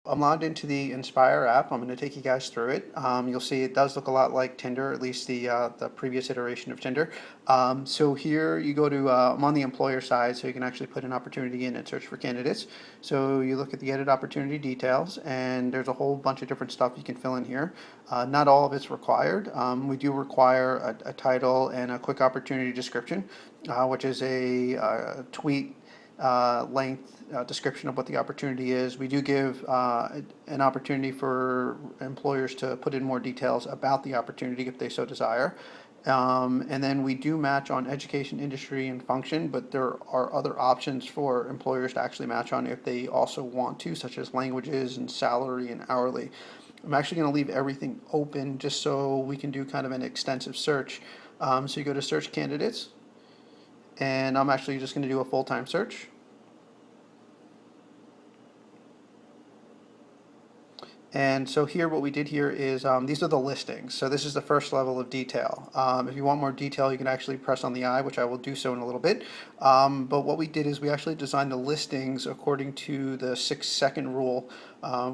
I'm logged into the nspHire app. I'm going to take you guys through it. You'll see it does look a lot like Tinder, at least the previous iteration of Tinder. So here you go to, I'm on the employer side, so you can actually put an opportunity in and search for candidates. So you look at the edit opportunity details, and there's a whole bunch of different stuff you can fill in here. Not all of it's required. We do require a title and a quick opportunity description, which is a tweet length description of what the opportunity is. We do give an opportunity for employers to put in more details about the opportunity if they so desire. And then we do match on education, industry, and function, but there are other options for employers to actually match on if they also want to, such as languages and salary and hourly. I'm actually going to leave everything open just so we can do kind of an extensive search. So you go to search candidates, and I'm actually just going to do a full-time search. And so here what we did here is these are the listings. So this is the first level of detail. If you want more detail, you can actually press on the I, which I will do so in a little bit. But what we did is we actually designed the listings according to the 6-second rule,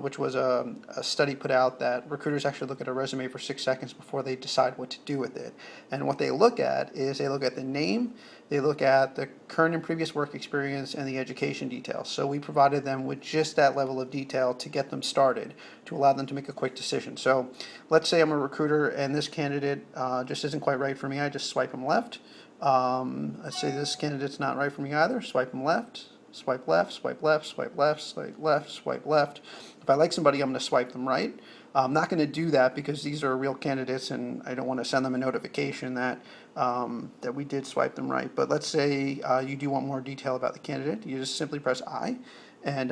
which was a study put out that recruiters actually look at a resume for 6 seconds before they decide what to do with it. And what they look at is they look at the name, they look at the current and previous work experience, and the education details. So we provided them with just that level of detail to get them started, to allow them to make a quick decision. So let's say I'm a recruiter and this candidate just isn't quite right for me. I just swipe them left. Let's say this candidate's not right for me either. Swipe them left, swipe left, swipe left, swipe left, swipe left, swipe left. If I like somebody, I'm going to swipe them right. I'm not going to do that because these are real candidates and I don't want to send them a notification that that we did swipe them right. But let's say you do want more detail about the candidate. You just simply press I and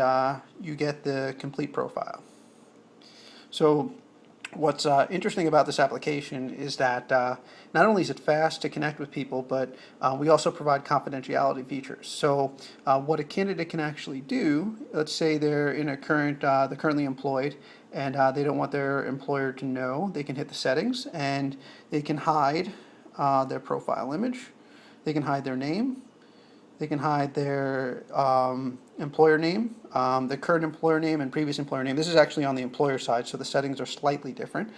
you get the complete profile. So what's interesting about this application is that not only is it fast to connect with people, but we also provide confidentiality features. So what a candidate can actually do, let's say they're in a they're currently employed and they don't want their employer to know, they can hit the settings and they can hide their profile image, they can hide their name, they can hide their employer name, the current employer name and previous employer name. This is actually on the employer side, so the settings are slightly different.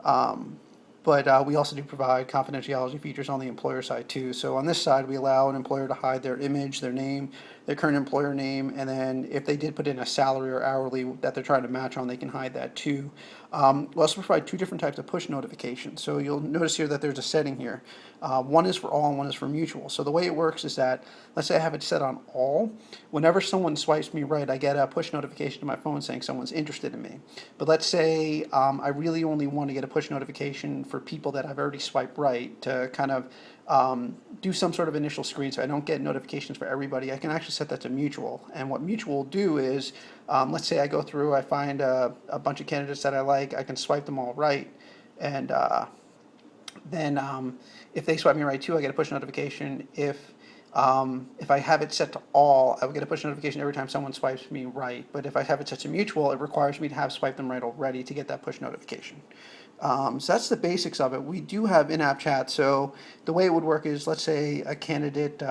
But we also do provide confidentiality features on the employer side too. So on this side, we allow an employer to hide their image, their name, their current employer name, and then if they did put in a salary or hourly that they're trying to match on, they can hide that too. We also provide 2 different types of push notifications. So you'll notice here that there's a setting here. One is for all and one is for mutual. So the way it works is that, let's say I have it set on all. Whenever someone swipes me right, I get a push notification to my phone saying someone's interested in me. But let's say I really only want to get a push notification for people that I've already swiped right to kind of do some sort of initial screen so I don't get notifications for everybody. I can actually set that to mutual. And what mutual will do is, let's say I go through, I find a bunch of candidates that I like, I can swipe them all right. And then if they swipe me right too, I get a push notification. If I have it set to all, I will get a push notification every time someone swipes me right. But if I have it set to mutual, it requires me to have swiped them right already to get that push notification. So that's the basics of it. We do have in-app chat. So the way it would work is, let's say a candidate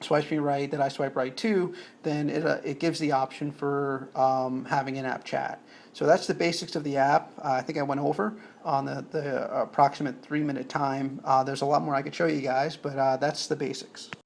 swipes me right that I swipe right too, then it gives the option for having in-app chat. So that's the basics of the app. I think I went over on the approximate 3-minute time. There's a lot more I could show you guys, but that's the basics.